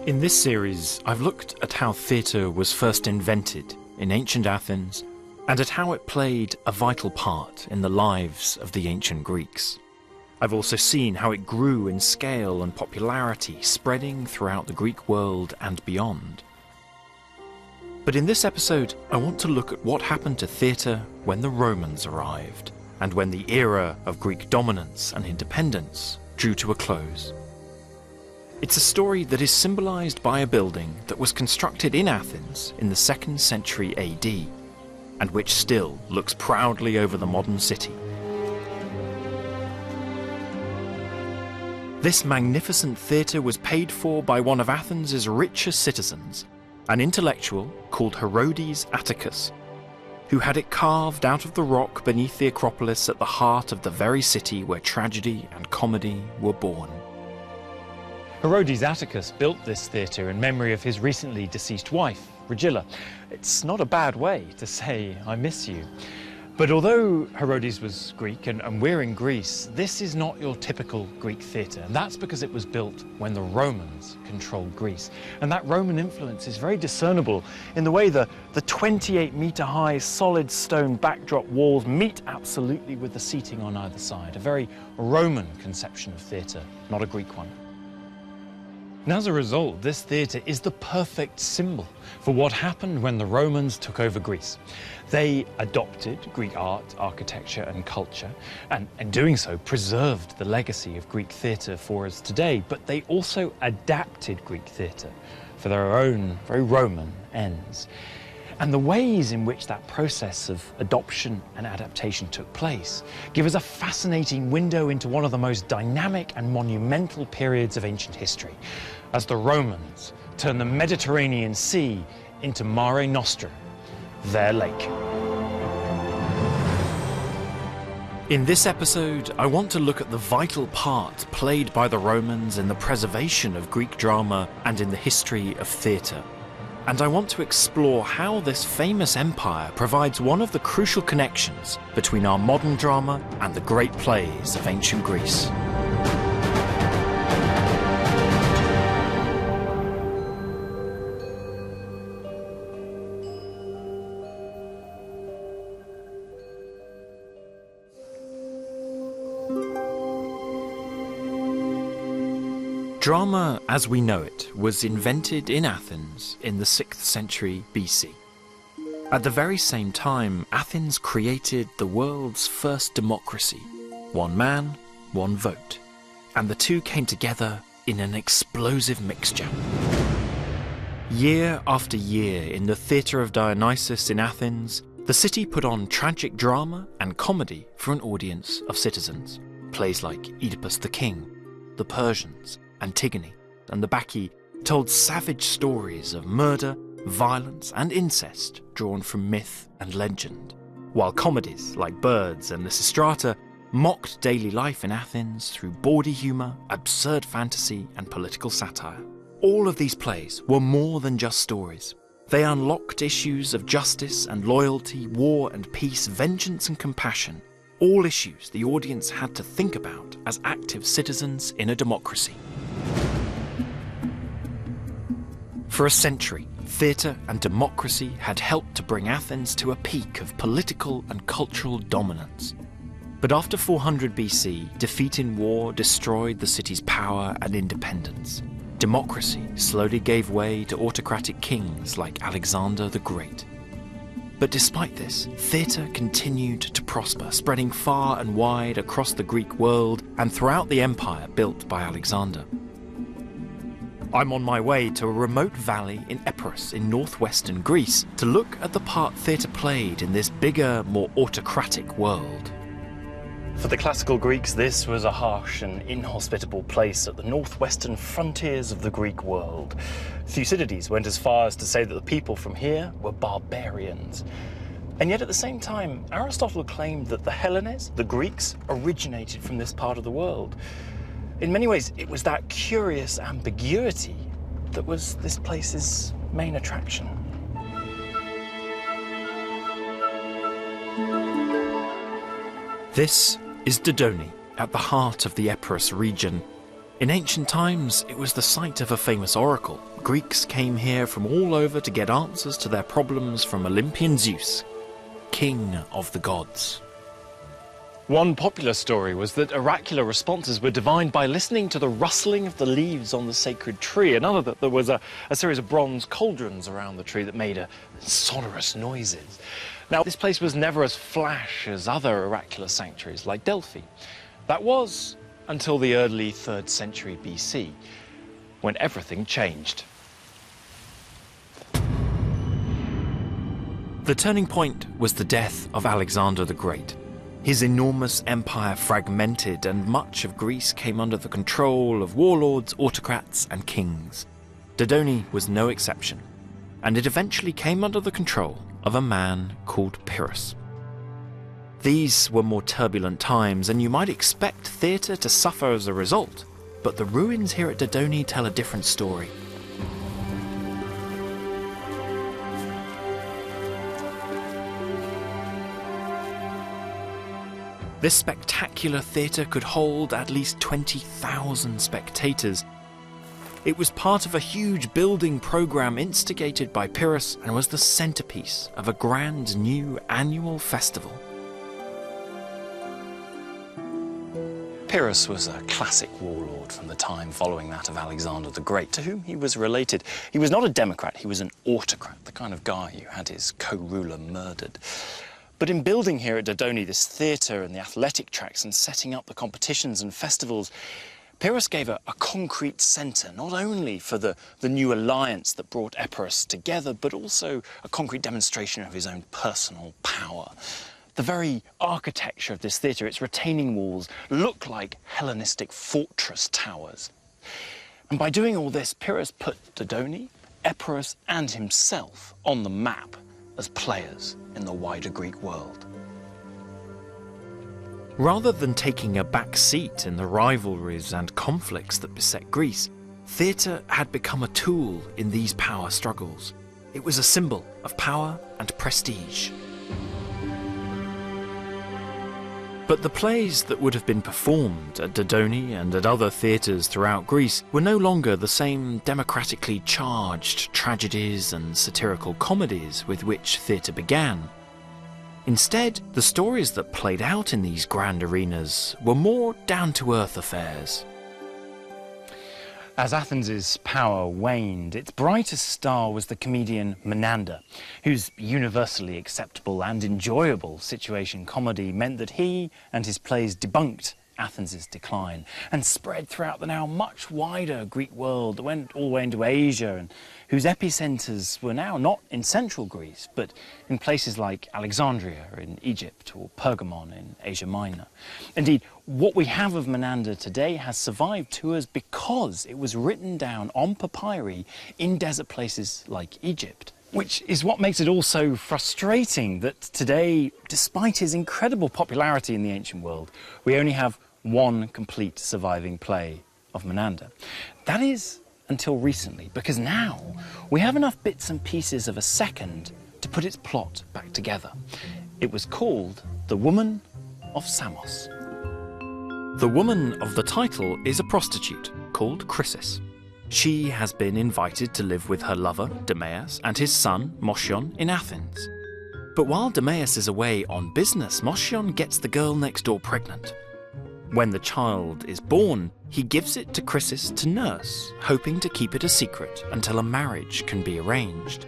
In this series, I've looked at how theatre was first invented in ancient Athens and at how it played a vital part in the lives of the ancient Greeks. I've also seen how it grew in scale and popularity, spreading throughout the Greek world and beyond. But in this episode, I want to look at what happened to theatre when the Romans arrived, and when the era of Greek dominance and independence drew to a close. It's a story that is symbolised by a building that was constructed in Athens in the 2nd century AD, and which still looks proudly over the modern city. This magnificent theatre was paid for by one of Athens' richest citizens, an intellectual called Herodes Atticus, who had it carved out of the rock beneath the Acropolis at the heart of the very city where tragedy and comedy were born. Herodes Atticus built this theatre in memory of his recently deceased wife, Regilla. It's not a bad way to say, I miss you. But although Herodes was Greek and we're in Greece, this is not your typical Greek theatre. And that's because it was built when the Romans controlled Greece. And that Roman influence is very discernible in the way the 28-metre-high solid stone backdrop walls meet absolutely with the seating on either side. A very Roman conception of theatre, not a Greek one. And as a result, this theatre is the perfect symbol for what happened when the Romans took over Greece. They adopted Greek art, architecture and culture, and in doing so preserved the legacy of Greek theatre for us today, but they also adapted Greek theatre for their own very Roman ends. And the ways in which that process of adoption and adaptation took place give us a fascinating window into one of the most dynamic and monumental periods of ancient history, as the Romans turned the Mediterranean Sea into Mare Nostrum, their lake. In this episode, I want to look at the vital part played by the Romans in the preservation of Greek drama and in the history of theatre. And I want to explore how this famous empire provides one of the crucial connections between our modern drama and the great plays of ancient Greece. Drama, as we know it, was invented in Athens in the 6th century BC. At the very same time, Athens created the world's first democracy. One man, one vote. And the two came together in an explosive mixture. Year after year in the Theatre of Dionysus in Athens, the city put on tragic drama and comedy for an audience of citizens. Plays like Oedipus the King, The Persians, Antigone, and the Bacchae told savage stories of murder, violence, and incest drawn from myth and legend, while comedies like Birds and Lysistrata mocked daily life in Athens through bawdy humour, absurd fantasy, and political satire. All of these plays were more than just stories. They unlocked issues of justice and loyalty, war and peace, vengeance and compassion, all issues the audience had to think about as active citizens in a democracy. For a century, theatre and democracy had helped to bring Athens to a peak of political and cultural dominance. But after 400 BC, defeat in war destroyed the city's power and independence. Democracy slowly gave way to autocratic kings like Alexander the Great. But despite this, theatre continued to prosper, spreading far and wide across the Greek world and throughout the empire built by Alexander. I'm on my way to a remote valley in Epirus in northwestern Greece to look at the part theatre played in this bigger, more autocratic world. For the classical Greeks, this was a harsh and inhospitable place at the northwestern frontiers of the Greek world. Thucydides went as far as to say that the people from here were barbarians. And yet at the same time, Aristotle claimed that the Hellenes, the Greeks, originated from this part of the world. In many ways, it was that curious ambiguity that was this place's main attraction. This is Dodone, at the heart of the Epirus region, In ancient times, it was the site of a famous oracle. Greeks came here from all over to get answers to their problems from Olympian Zeus, king of the gods. One popular story was that oracular responses were divined by listening to the rustling of the leaves on the sacred tree. Another that there was a series of bronze cauldrons around the tree that made sonorous noises. Now, this place was never as flash as other oracular sanctuaries like Delphi. That was until the early 3rd century BC, when everything changed. The turning point was the death of Alexander the Great. His enormous empire fragmented, and much of Greece came under the control of warlords, autocrats, and kings. Dodona was no exception, and it eventually came under the control of a man called Pyrrhus. These were more turbulent times, and you might expect theatre to suffer as a result, but the ruins here at Dodona tell a different story. This spectacular theatre could hold at least 20,000 spectators. It was part of a huge building programme instigated by Pyrrhus and was the centrepiece of a grand new annual festival. Pyrrhus was a classic warlord from the time following that of Alexander the Great, to whom he was related. He was not a democrat, he was an autocrat, the kind of guy who had his co-ruler murdered. But in building here at Dodona this theatre and the athletic tracks and setting up the competitions and festivals, Pyrrhus gave a concrete centre, not only for the new alliance that brought Epirus together, but also a concrete demonstration of his own personal power. The very architecture of this theatre, its retaining walls, look like Hellenistic fortress towers. And by doing all this, Pyrrhus put Dodona, Epirus and himself on the map as players in the wider Greek world. Rather than taking a back seat in the rivalries and conflicts that beset Greece, theatre had become a tool in these power struggles. It was a symbol of power and prestige. But the plays that would have been performed at Dodona and at other theatres throughout Greece were no longer the same democratically charged tragedies and satirical comedies with which theatre began. Instead, the stories that played out in these grand arenas were more down-to-earth affairs. As Athens' power waned, its brightest star was the comedian Menander, whose universally acceptable and enjoyable situation comedy meant that he and his plays debunked Athens' decline and spread throughout the now much wider Greek world that went all the way into Asia, and whose epicentres were now not in central Greece, but in places like Alexandria in Egypt or Pergamon in Asia Minor. Indeed, what we have of Menander today has survived to us because it was written down on papyri in desert places like Egypt. Which is what makes it all so frustrating that today, despite his incredible popularity in the ancient world, we only have one complete surviving play of Menander. That is until recently, because now we have enough bits and pieces of a second to put its plot back together. It was called The Woman of Samos. The woman of the title is a prostitute called Chrysis. She has been invited to live with her lover, Demeas, and his son, Motion, in Athens. But while Demeas is away on business, Motion gets the girl next door pregnant. When the child is born, he gives it to Chrysis to nurse, hoping to keep it a secret until a marriage can be arranged.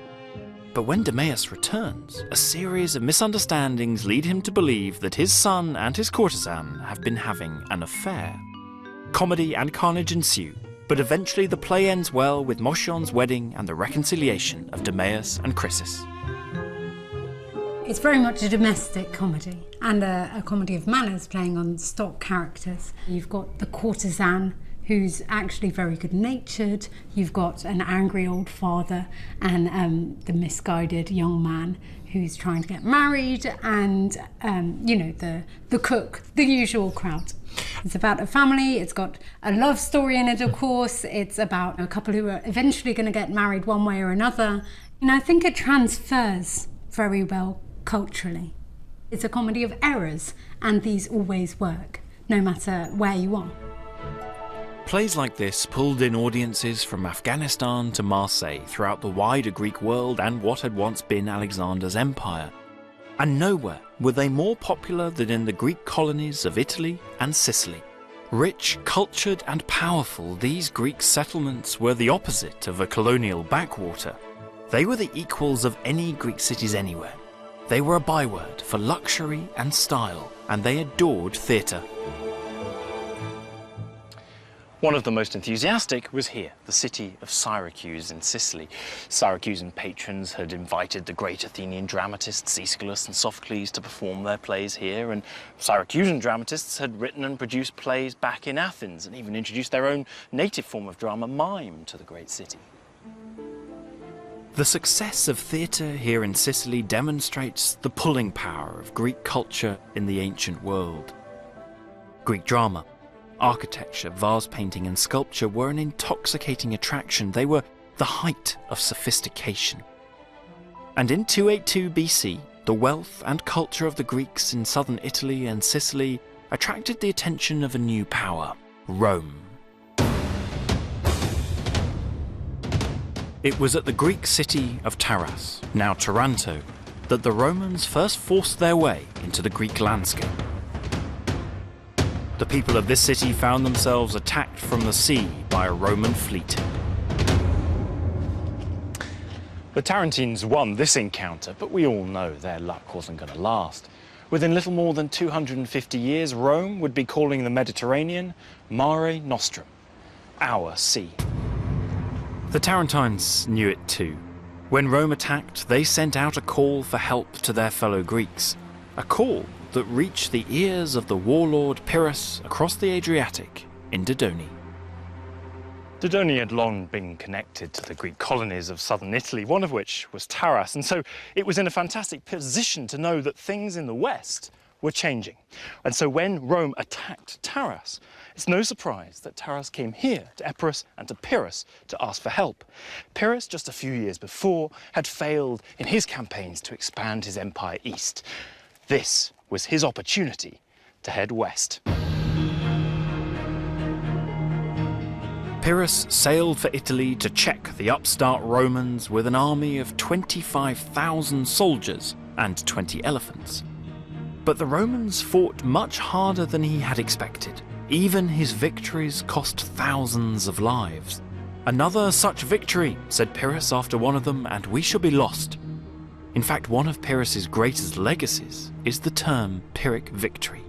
But when Demeas returns, a series of misunderstandings lead him to believe that his son and his courtesan have been having an affair. Comedy and carnage ensue, but eventually the play ends well with Motion's wedding and the reconciliation of Demeas and Chrysis. It's very much a domestic comedy and a comedy of manners playing on stock characters. You've got the courtesan who's actually very good-natured, you've got an angry old father and the misguided young man who's trying to get married, and the cook, the usual crowd. It's about a family, it's got a love story in it, of course, it's about a couple who are eventually going to get married one way or another. I think it transfers very well culturally. It's a comedy of errors, and these always work, no matter where you are. Plays like this pulled in audiences from Afghanistan to Marseille throughout the wider Greek world and what had once been Alexander's empire. And nowhere were they more popular than in the Greek colonies of Italy and Sicily. Rich, cultured and powerful, these Greek settlements were the opposite of a colonial backwater. They were the equals of any Greek cities anywhere. They were a byword for luxury and style, and they adored theatre. One of the most enthusiastic was here, the city of Syracuse in Sicily. Syracusan patrons had invited the great Athenian dramatists Aeschylus and Sophocles to perform their plays here, and Syracusan dramatists had written and produced plays back in Athens and even introduced their own native form of drama, mime, to the great city. The success of theatre here in Sicily demonstrates the pulling power of Greek culture in the ancient world. Greek drama, architecture, vase painting and sculpture were an intoxicating attraction. They were the height of sophistication. And in 282 BC, the wealth and culture of the Greeks in southern Italy and Sicily attracted the attention of a new power, Rome. It was at the Greek city of Taras, now Taranto, that the Romans first forced their way into the Greek landscape. The people of this city found themselves attacked from the sea by a Roman fleet. The Tarentines won this encounter, but we all know their luck wasn't going to last. Within little more than 250 years, Rome would be calling the Mediterranean Mare Nostrum, our sea. The Tarentines knew it too. When Rome attacked, they sent out a call for help to their fellow Greeks. A call that reached the ears of the warlord Pyrrhus across the Adriatic in Dodone. Dodone had long been connected to the Greek colonies of southern Italy, one of which was Taras, and so it was in a fantastic position to know that things in the west were changing. And so when Rome attacked Taras, it's no surprise that Taras came here to Epirus and to Pyrrhus to ask for help. Pyrrhus, just a few years before, had failed in his campaigns to expand his empire east. This was his opportunity to head west. Pyrrhus sailed for Italy to check the upstart Romans with an army of 25,000 soldiers and 20 elephants. But the Romans fought much harder than he had expected. Even his victories cost thousands of lives. "Another such victory," said Pyrrhus after one of them, "and we shall be lost." In fact, one of Pyrrhus's greatest legacies is the term Pyrrhic victory.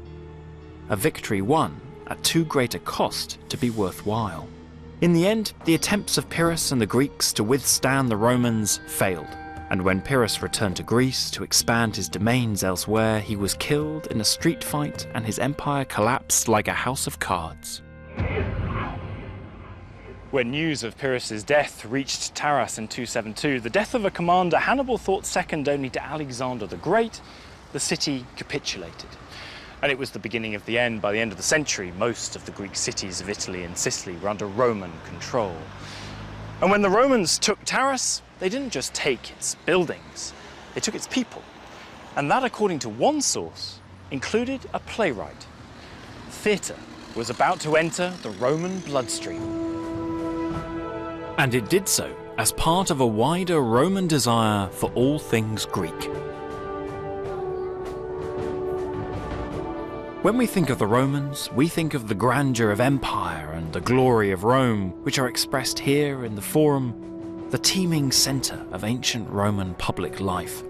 A victory won at too great a cost to be worthwhile. In the end, the attempts of Pyrrhus and the Greeks to withstand the Romans failed, and when Pyrrhus returned to Greece to expand his domains elsewhere, he was killed in a street fight and his empire collapsed like a house of cards. When news of Pyrrhus's death reached Taras in 272, the death of a commander Hannibal thought second only to Alexander the Great, the city capitulated. And it was the beginning of the end. By the end of the century, most of the Greek cities of Italy and Sicily were under Roman control. And when the Romans took Taras, they didn't just take its buildings, they took its people. And that, according to one source, included a playwright. Theatre was about to enter the Roman bloodstream. And it did so as part of a wider Roman desire for all things Greek. When we think of the Romans, we think of the grandeur of empire and the glory of Rome, which are expressed here in the Forum, the teeming centre of ancient Roman public life.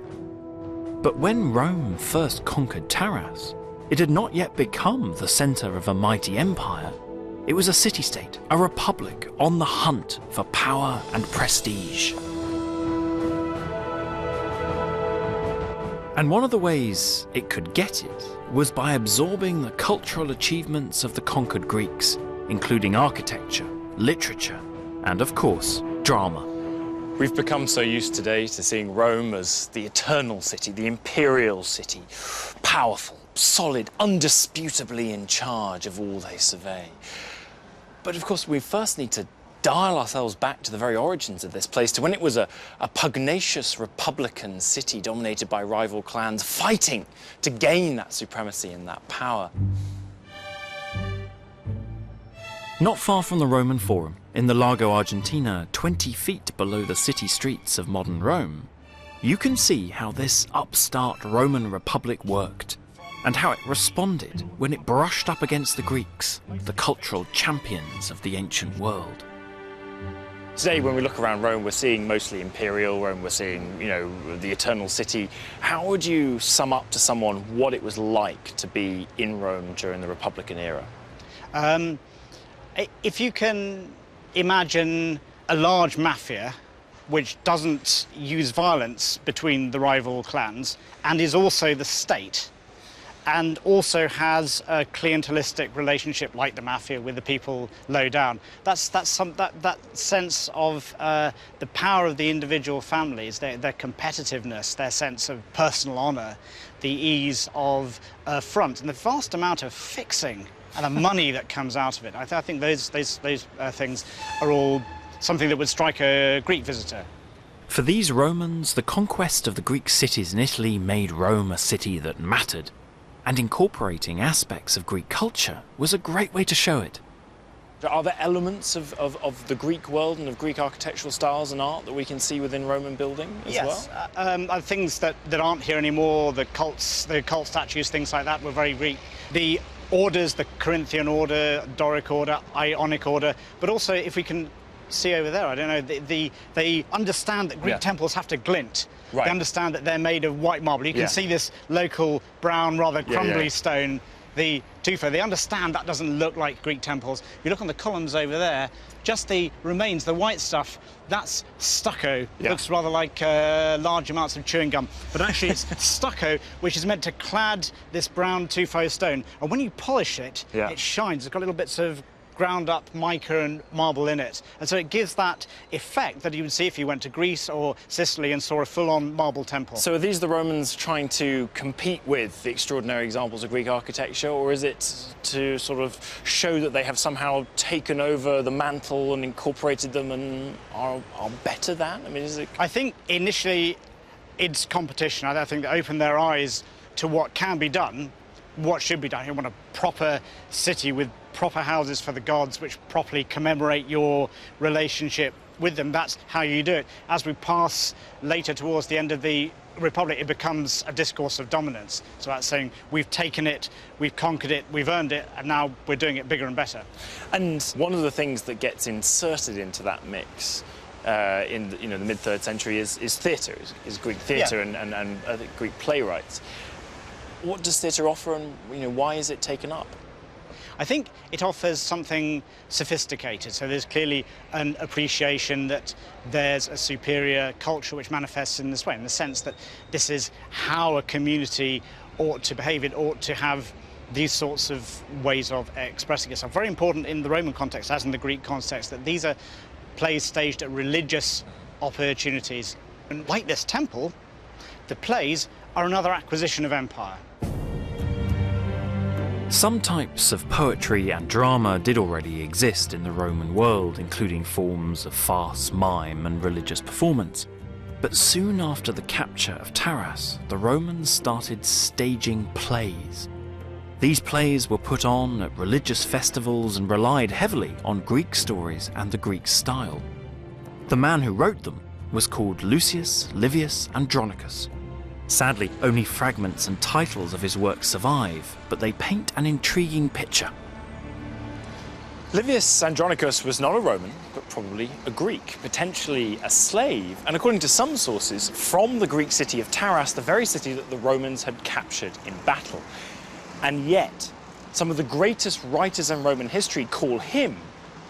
But when Rome first conquered Taras, it had not yet become the centre of a mighty empire. It was a city-state, a republic on the hunt for power and prestige. And one of the ways it could get it was by absorbing the cultural achievements of the conquered Greeks, including architecture, literature, and of course, drama. We've become so used today to seeing Rome as the eternal city, the imperial city, powerful, solid, undisputably in charge of all they survey. But of course, we first need to dial ourselves back to the very origins of this place, to when it was a pugnacious republican city dominated by rival clans, fighting to gain that supremacy and that power. Not far from the Roman Forum, in the Lago Argentina, 20 feet below the city streets of modern Rome, you can see how this upstart Roman Republic worked, and how it responded when it brushed up against the Greeks, the cultural champions of the ancient world. Today, when we look around Rome, we're seeing mostly imperial Rome, we're seeing, the eternal city. How would you sum up to someone what it was like to be in Rome during the Republican era? If you can imagine a large mafia which doesn't use violence between the rival clans and is also the state, and also has a clientelistic relationship like the mafia with the people low down. That sense of the power of the individual families, their competitiveness, their sense of personal honour, the ease of front, and the vast amount of fixing and the money that comes out of it. I think those things are all something that would strike a Greek visitor. For these Romans, the conquest of the Greek cities in Italy made Rome a city that mattered, and incorporating aspects of Greek culture was a great way to show it. Are there elements of the Greek world and of Greek architectural styles and art that we can see within Roman building as well? Yes, things that aren't here anymore, the cult statues, things like that were very Greek. The orders, the Corinthian order, Doric order, Ionic order, but also if we can see over there, I don't know, they understand that Greek temples have to glint. Right. They understand that they're made of white marble. You can see this local brown, rather crumbly stone, the tufa. They understand that doesn't look like Greek temples. If you look on the columns over there, just the remains, the white stuff, that's stucco. It looks rather like large amounts of chewing gum. But actually it's stucco, which is meant to clad this brown tufo stone. And when you polish it, it shines. It's got little bits of ground up mica and marble in it. And so it gives that effect that you would see if you went to Greece or Sicily and saw a full-on marble temple. So are these the Romans trying to compete with the extraordinary examples of Greek architecture, or is it to sort of show that they have somehow taken over the mantle and incorporated them and are better than? I mean, is it... I think initially it's competition. I think they opened their eyes to what can be done, what should be done. You want a proper city with proper houses for the gods which properly commemorate your relationship with them. That's how you do it. As we pass later towards the end of the Republic, it becomes a discourse of dominance. So that's saying we've taken it, we've conquered it, we've earned it, and now we're doing it bigger and better. And one of the things that gets inserted into that mix in the mid-3rd century is theatre, is Greek theatre and Greek playwrights. What does theatre offer, and why is it taken up? I think it offers something sophisticated. So there's clearly an appreciation that there's a superior culture which manifests in this way, in the sense that this is how a community ought to behave. It ought to have these sorts of ways of expressing itself. Very important in the Roman context, as in the Greek context, that these are plays staged at religious opportunities. And like this temple, the plays are another acquisition of empire. Some types of poetry and drama did already exist in the Roman world, including forms of farce, mime, and religious performance. But soon after the capture of Taras, the Romans started staging plays. These plays were put on at religious festivals and relied heavily on Greek stories and the Greek style. The man who wrote them was called Lucius Livius Andronicus. Sadly, only fragments and titles of his work survive, but they paint an intriguing picture. Livius Andronicus was not a Roman, but probably a Greek, potentially a slave, and according to some sources, from the Greek city of Taras, the very city that the Romans had captured in battle. And yet, some of the greatest writers in Roman history call him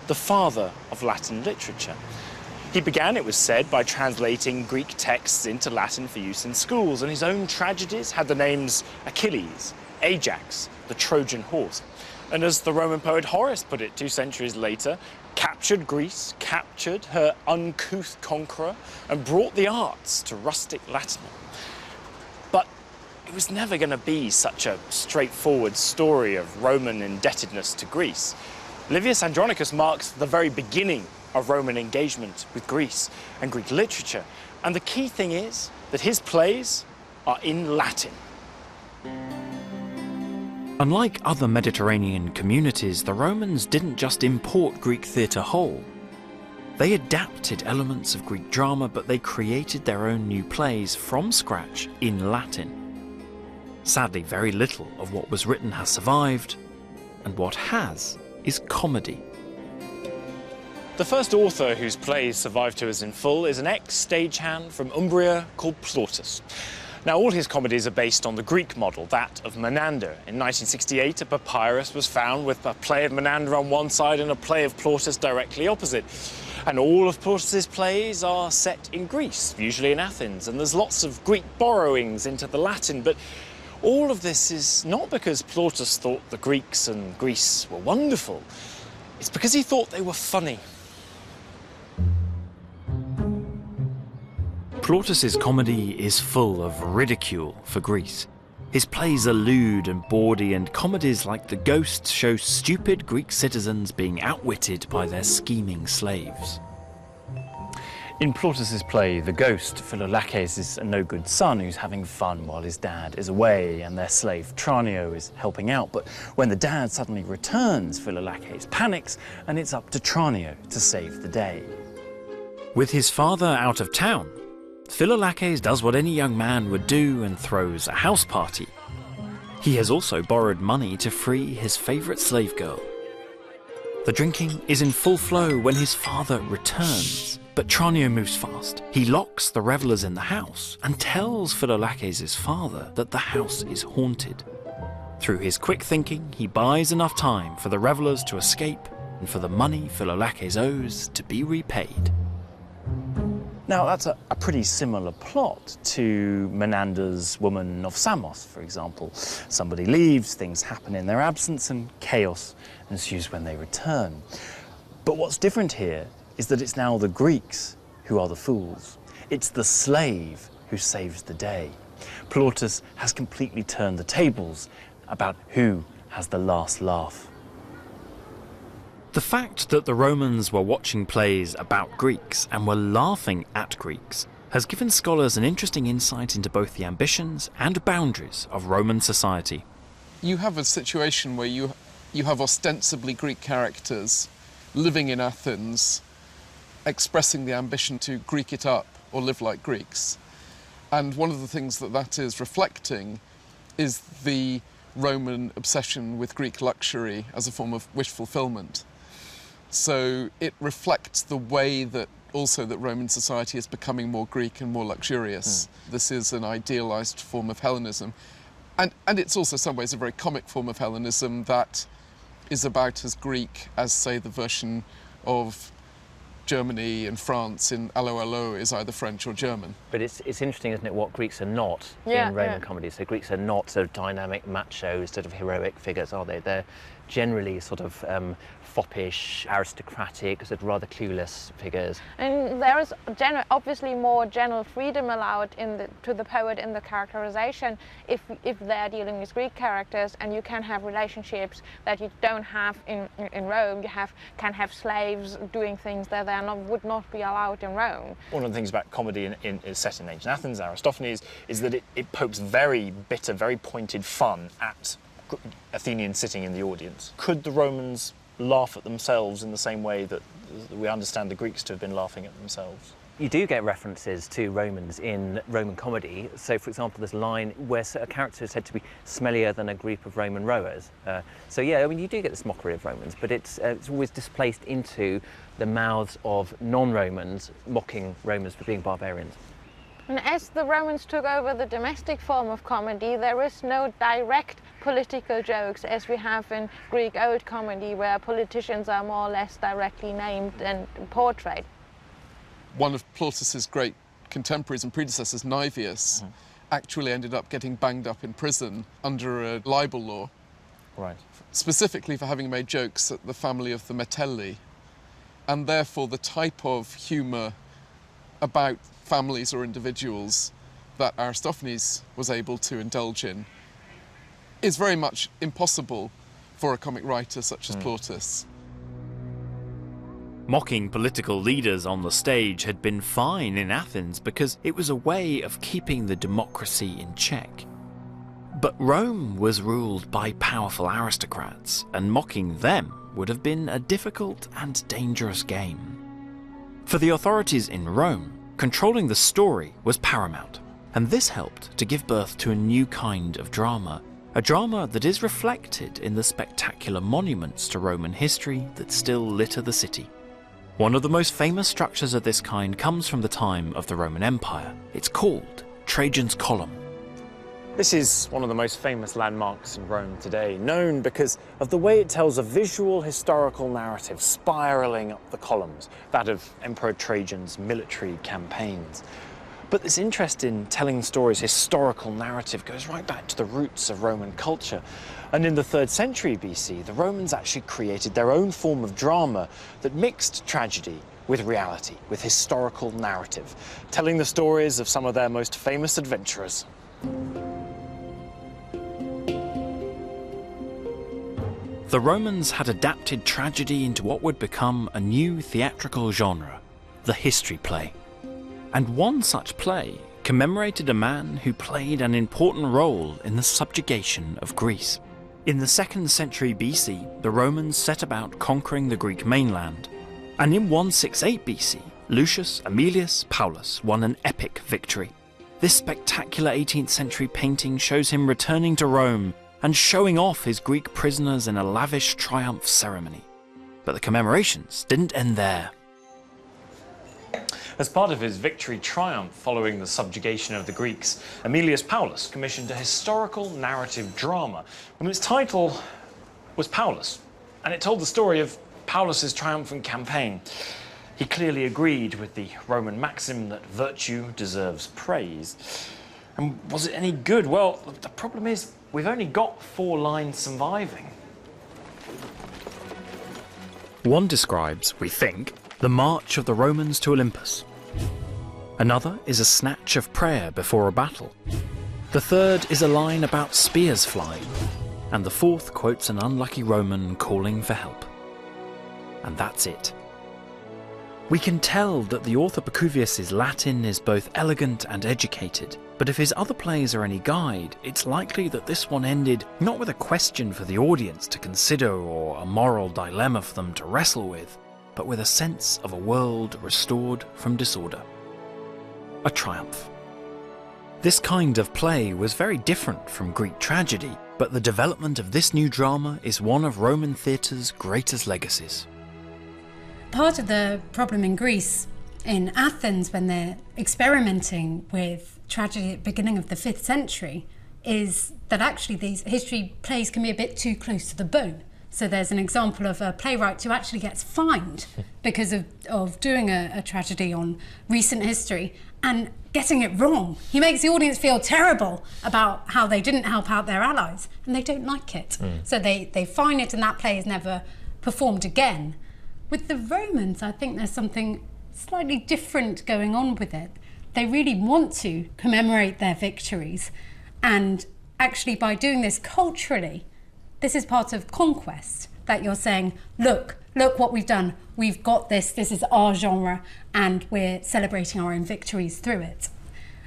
the father of Latin literature. He began, it was said, by translating Greek texts into Latin for use in schools, and his own tragedies had the names Achilles, Ajax, the Trojan horse. And as the Roman poet Horace put it 2 centuries later, captured Greece, captured her uncouth conqueror, and brought the arts to rustic Latinum. But it was never going to be such a straightforward story of Roman indebtedness to Greece. Livius Andronicus marks the very beginning of Roman engagement with Greece and Greek literature. And the key thing is that his plays are in Latin. Unlike other Mediterranean communities, the Romans didn't just import Greek theatre whole. They adapted elements of Greek drama, but they created their own new plays from scratch in Latin. Sadly, very little of what was written has survived, and what has is comedy. The first author whose plays survive to us in full is an ex-stagehand from Umbria called Plautus. Now, all his comedies are based on the Greek model, that of Menander. In 1968, a papyrus was found with a play of Menander on one side and a play of Plautus directly opposite. And all of Plautus's plays are set in Greece, usually in Athens, and there's lots of Greek borrowings into the Latin, but all of this is not because Plautus thought the Greeks and Greece were wonderful. It's because he thought they were funny. Plautus's comedy is full of ridicule for Greece. His plays are lewd and bawdy, and comedies like The Ghost show stupid Greek citizens being outwitted by their scheming slaves. In Plautus's play, The Ghost, Philolaches is a no-good son who's having fun while his dad is away, and their slave Tranio is helping out. But when the dad suddenly returns, Philolaches panics, and it's up to Tranio to save the day. With his father out of town, Philolaches does what any young man would do and throws a house party. He has also borrowed money to free his favourite slave girl. The drinking is in full flow when his father returns, but Tranio moves fast. He locks the revellers in the house and tells Philolaches' father that the house is haunted. Through his quick thinking, he buys enough time for the revellers to escape and for the money Philolaches owes to be repaid. Now, that's a pretty similar plot to Menander's Woman of Samos, for example. Somebody leaves, things happen in their absence, and chaos ensues when they return. But what's different here is that it's now the Greeks who are the fools. It's the slave who saves the day. Plautus has completely turned the tables about who has the last laugh. The fact that the Romans were watching plays about Greeks and were laughing at Greeks has given scholars an interesting insight into both the ambitions and boundaries of Roman society. You have a situation where you have ostensibly Greek characters living in Athens, expressing the ambition to Greek it up or live like Greeks. And one of the things that is reflecting is the Roman obsession with Greek luxury as a form of wish fulfillment. So it reflects the way that Roman society is becoming more Greek and more luxurious. This is an idealized form of Hellenism. And it's also in some ways a very comic form of Hellenism that is about as Greek as, say, the version of Germany and France in Allo Allo is either French or German. But it's interesting, isn't it, what Greeks are not in Roman comedies. So Greeks are not sort of dynamic, macho, sort of heroic figures, are they? They're generally sort of foppish, aristocratic, sort of rather clueless figures. And there is obviously more general freedom allowed to the poet in the characterization if they're dealing with Greek characters, and you can have relationships that you don't have in Rome. You can have slaves doing things that would not be allowed in Rome. One of the things about comedy is set in ancient Athens, Aristophanes, is that it pokes very bitter, very pointed fun at Athenians sitting in the audience. Could the Romans laugh at themselves in the same way that we understand the Greeks to have been laughing at themselves? You do get references to Romans in Roman comedy. So, for example, there's a line where a character is said to be smellier than a group of Roman rowers. So, yeah, I mean, you do get this mockery of Romans, but it's always displaced into the mouths of non-Romans, mocking Romans for being barbarians. And as the Romans took over the domestic form of comedy, there is no direct political jokes as we have in Greek old comedy, where politicians are more or less directly named and portrayed. One of Plautus's great contemporaries and predecessors, Naevius, actually ended up getting banged up in prison under a libel law. Right. Specifically for having made jokes at the family of the Metelli. And therefore the type of humour about families or individuals that Aristophanes was able to indulge in is very much impossible for a comic writer such as Plautus. Mocking political leaders on the stage had been fine in Athens because it was a way of keeping the democracy in check. But Rome was ruled by powerful aristocrats, and mocking them would have been a difficult and dangerous game. For the authorities in Rome, controlling the story was paramount, and this helped to give birth to a new kind of drama, a drama that is reflected in the spectacular monuments to Roman history that still litter the city. One of the most famous structures of this kind comes from the time of the Roman Empire. It's called Trajan's Column. This is one of the most famous landmarks in Rome today, known because of the way it tells a visual historical narrative spiralling up the columns, that of Emperor Trajan's military campaigns. But this interest in telling the story's historical narrative goes right back to the roots of Roman culture. And in the 3rd century BC, the Romans actually created their own form of drama that mixed tragedy with reality, with historical narrative, telling the stories of some of their most famous adventurers. The Romans had adapted tragedy into what would become a new theatrical genre, the history play. And one such play commemorated a man who played an important role in the subjugation of Greece. In the 2nd century BC, the Romans set about conquering the Greek mainland. And in 168 BC, Lucius Aemilius Paulus won an epic victory. This spectacular 18th century painting shows him returning to Rome and showing off his Greek prisoners in a lavish triumph ceremony. But the commemorations didn't end there. As part of his victory triumph following the subjugation of the Greeks, Aemilius Paulus commissioned a historical narrative drama, and its title was Paulus, and it told the story of Paulus's triumphant campaign. He clearly agreed with the Roman maxim that virtue deserves praise. And was it any good? Well, the problem is we've only got 4 lines surviving. One describes, we think, the march of the Romans to Olympus. Another is a snatch of prayer before a battle. The third is a line about spears flying. And the fourth quotes an unlucky Roman calling for help. And that's it. We can tell that the author Pacuvius's Latin is both elegant and educated, but if his other plays are any guide, it's likely that this one ended not with a question for the audience to consider or a moral dilemma for them to wrestle with, but with a sense of a world restored from disorder. A triumph. This kind of play was very different from Greek tragedy, but the development of this new drama is one of Roman theatre's greatest legacies. Part of the problem in Greece, in Athens, when they're experimenting with tragedy at the beginning of the 5th century, is that actually these history plays can be a bit too close to the bone. So there's an example of a playwright who actually gets fined because of doing a tragedy on recent history and getting it wrong. He makes the audience feel terrible about how they didn't help out their allies, and they don't like it. So they fine it, and that play is never performed again. With the Romans, I think there's something slightly different going on with it. They really want to commemorate their victories, and actually by doing this culturally, this is part of conquest, that you're saying, look what we've done, we've got this is our genre, and we're celebrating our own victories through it.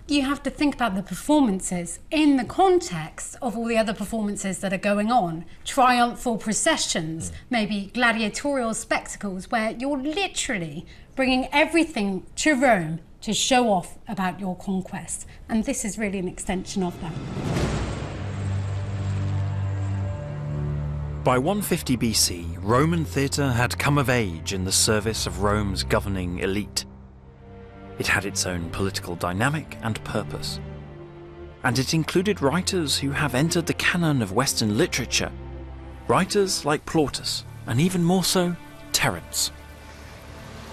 You have to think about the performances in the context of all the other performances that are going on. Triumphal processions, maybe gladiatorial spectacles, where you're literally bringing everything to Rome to show off about your conquest. And this is really an extension of that. By 150 BC, Roman theatre had come of age in the service of Rome's governing elite. It had its own political dynamic and purpose. And it included writers who have entered the canon of Western literature. Writers like Plautus, and even more so, Terence.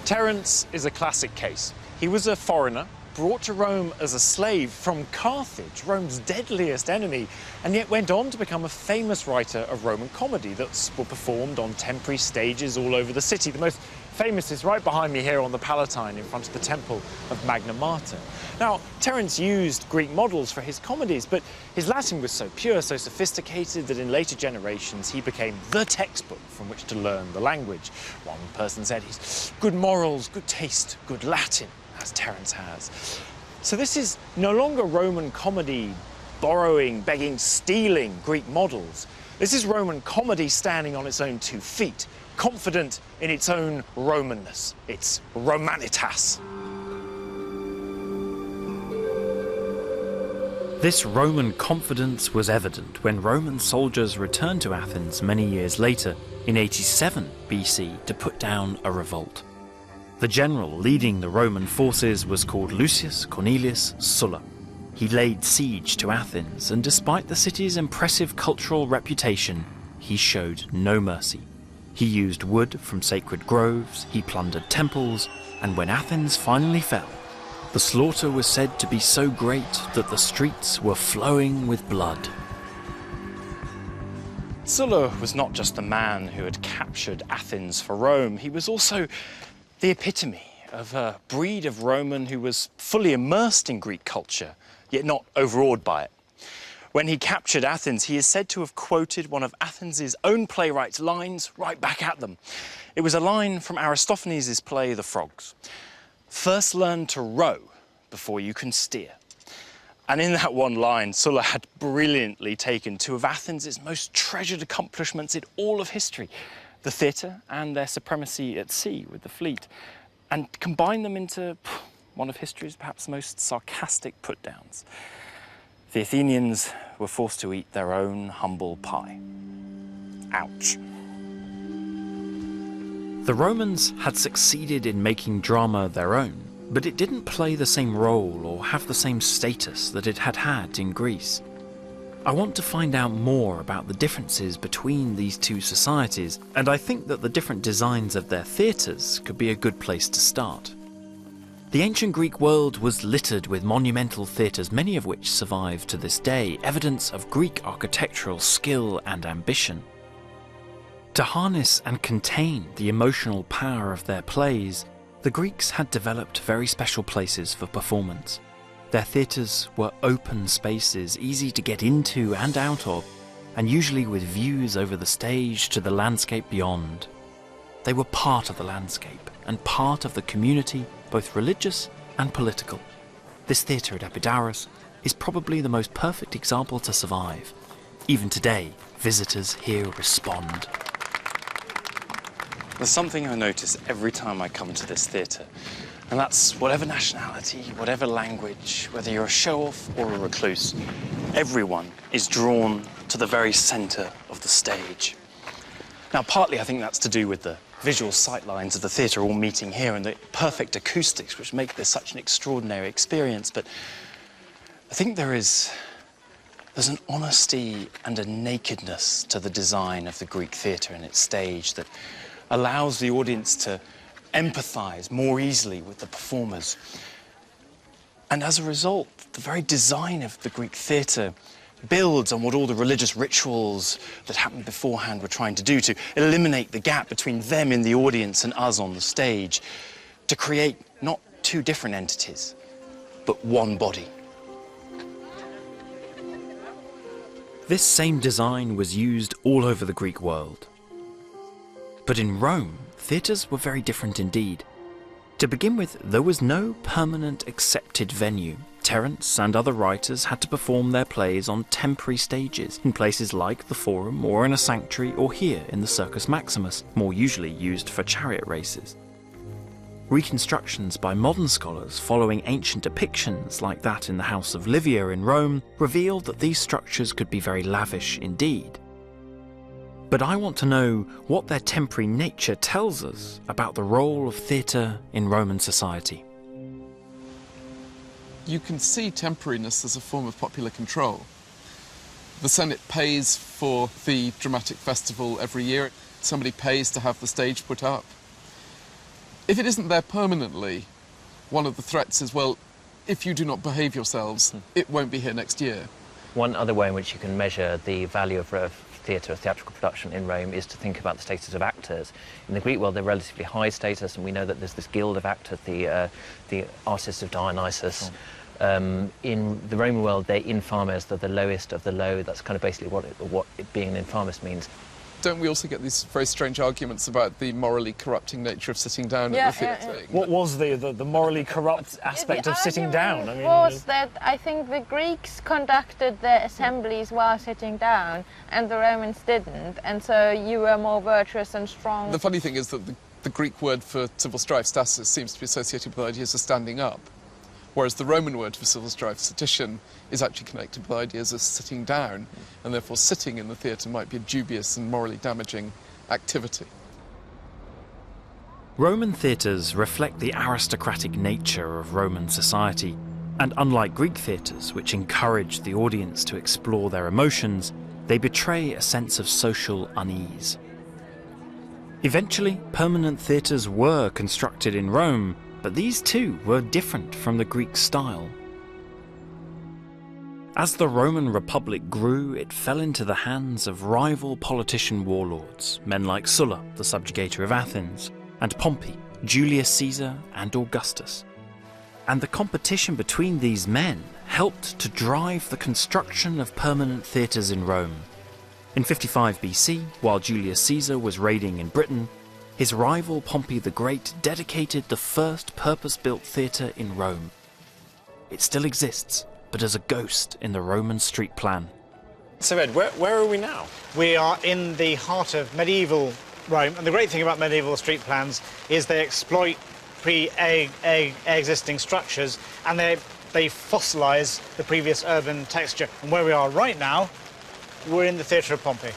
Terence is a classic case. He was a foreigner, brought to Rome as a slave from Carthage, Rome's deadliest enemy, and yet went on to become a famous writer of Roman comedy that were performed on temporary stages all over the city. The most famous is right behind me here on the Palatine in front of the Temple of Magna Mater. Now, Terence used Greek models for his comedies, but his Latin was so pure, so sophisticated, that in later generations he became the textbook from which to learn the language. One person said he's good morals, good taste, good Latin, as Terence has. So this is no longer Roman comedy borrowing, begging, stealing Greek models. This is Roman comedy standing on its own 2 feet, confident in its own Romanness, its Romanitas. This Roman confidence was evident when Roman soldiers returned to Athens many years later, in 87 BC, to put down a revolt. The general leading the Roman forces was called Lucius Cornelius Sulla. He laid siege to Athens, and despite the city's impressive cultural reputation, he showed no mercy. He used wood from sacred groves, he plundered temples, and when Athens finally fell, the slaughter was said to be so great that the streets were flowing with blood. Sulla was not just the man who had captured Athens for Rome, he was also the epitome of a breed of Roman who was fully immersed in Greek culture, yet not overawed by it. When he captured Athens, he is said to have quoted one of Athens' own playwrights' lines right back at them. It was a line from Aristophanes' play The Frogs. First learn to row before you can steer. And in that one line, Sulla had brilliantly taken 2 of Athens' most treasured accomplishments in all of history, the theatre and their supremacy at sea with the fleet, and combined them into one of history's perhaps most sarcastic put-downs. The Athenians were forced to eat their own humble pie. Ouch. The Romans had succeeded in making drama their own, but it didn't play the same role or have the same status that it had had in Greece. I want to find out more about the differences between these 2 societies, and I think that the different designs of their theatres could be a good place to start. The ancient Greek world was littered with monumental theatres, many of which survive to this day, evidence of Greek architectural skill and ambition. To harness and contain the emotional power of their plays, the Greeks had developed very special places for performance. Their theatres were open spaces, easy to get into and out of, and usually with views over the stage to the landscape beyond. They were part of the landscape and part of the community, both religious and political. This theatre at Epidaurus is probably the most perfect example to survive. Even today, visitors here respond. There's something I notice every time I come to this theatre, and that's whatever nationality, whatever language, whether you're a show-off or a recluse, everyone is drawn to the very centre of the stage. Now, partly I think that's to do with the visual sightlines of the theatre all meeting here and the perfect acoustics which make this such an extraordinary experience, but I think there's an honesty and a nakedness to the design of the Greek theatre and its stage that allows the audience to empathise more easily with the performers. And as a result, the very design of the Greek theatre builds on what all the religious rituals that happened beforehand were trying to do, to eliminate the gap between them in the audience and us on the stage, to create not 2 different entities, but one body. This same design was used all over the Greek world. But in Rome, theatres were very different indeed. To begin with, there was no permanent accepted venue. Terence and other writers had to perform their plays on temporary stages, in places like the Forum, or in a sanctuary, or here in the Circus Maximus, more usually used for chariot races. Reconstructions by modern scholars following ancient depictions like that in the House of Livia in Rome revealed that these structures could be very lavish indeed. But I want to know what their temporary nature tells us about the role of theatre in Roman society. You can see temporariness as a form of popular control. The Senate pays for the dramatic festival every year. Somebody pays to have the stage put up. If it isn't there permanently, one of the threats is, well, if you do not behave yourselves, it won't be here next year. One other way in which you can measure the value of theatre, theatrical production in Rome, is to think about the status of actors. In the Greek world, they're relatively high status, and we know that there's this guild of actors, the artists of Dionysus. In the Roman world, they're infames, they're the lowest of the low. That's kind of basically what being an infamous means. Don't we also get these very strange arguments about the morally corrupting nature of sitting down at the theatre? What was the morally corrupt aspect of sitting down? I mean, was that I think the Greeks conducted their assemblies while sitting down, and the Romans didn't, and so you were more virtuous and strong. The funny thing is that the Greek word for civil strife, stasis, seems to be associated with ideas of standing up, whereas the Roman word for civil strife, sedition, is actually connected with ideas of sitting down, and therefore sitting in the theatre might be a dubious and morally damaging activity. Roman theatres reflect the aristocratic nature of Roman society, and unlike Greek theatres, which encourage the audience to explore their emotions, they betray a sense of social unease. Eventually, permanent theatres were constructed in Rome, but these too were different from the Greek style. As the Roman Republic grew, it fell into the hands of rival politician warlords, men like Sulla, the subjugator of Athens, and Pompey, Julius Caesar, and Augustus. And the competition between these men helped to drive the construction of permanent theatres in Rome. In 55 BC, while Julius Caesar was raiding in Britain, his rival Pompey the Great dedicated the first purpose-built theatre in Rome. It still exists, but as a ghost in the Roman street plan. So Ed, where are we now? We are in the heart of medieval Rome, and the great thing about medieval street plans is they exploit pre-existing structures, and they fossilise the previous urban texture. And where we are right now, we're in the Theatre of Pompey.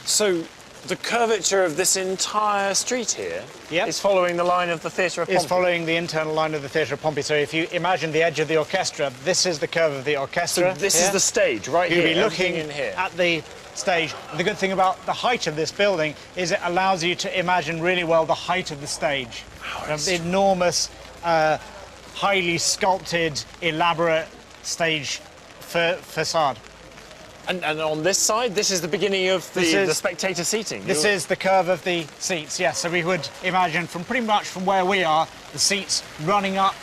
So the curvature of this entire street here is following the line of the Theatre of Pompey? It's following the internal line of the Theatre of Pompey. So if you imagine the edge of the orchestra, this is the curve of the orchestra. So this is the stage, right here? You'll be looking in here at the stage. And the good thing about the height of this building is it allows you to imagine really well the height of the stage. The enormous, highly sculpted, elaborate stage facade. And on this side, this is the beginning of the spectator seating? This is the curve of the seats, yes. So we would imagine from pretty much from where we are, the seats running up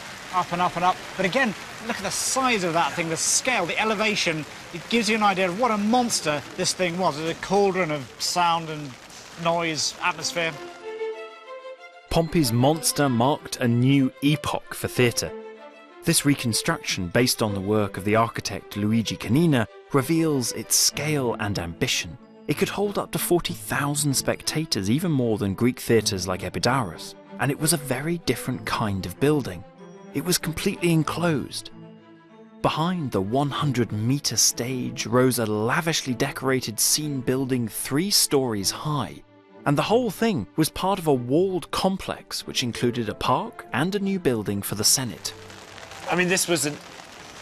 and up and up. But again, look at the size of that thing, the scale, the elevation. It gives you an idea of what a monster this thing was. It was a cauldron of sound and noise, atmosphere. Pompey's monster marked a new epoch for theatre. This reconstruction, based on the work of the architect Luigi Canina, reveals its scale and ambition. It could hold up to 40,000 spectators, even more than Greek theatres like Epidaurus, and it was a very different kind of building. It was completely enclosed. Behind the 100-metre stage rose a lavishly decorated scene building 3 stories high, and the whole thing was part of a walled complex which included a park and a new building for the Senate. I mean, this was an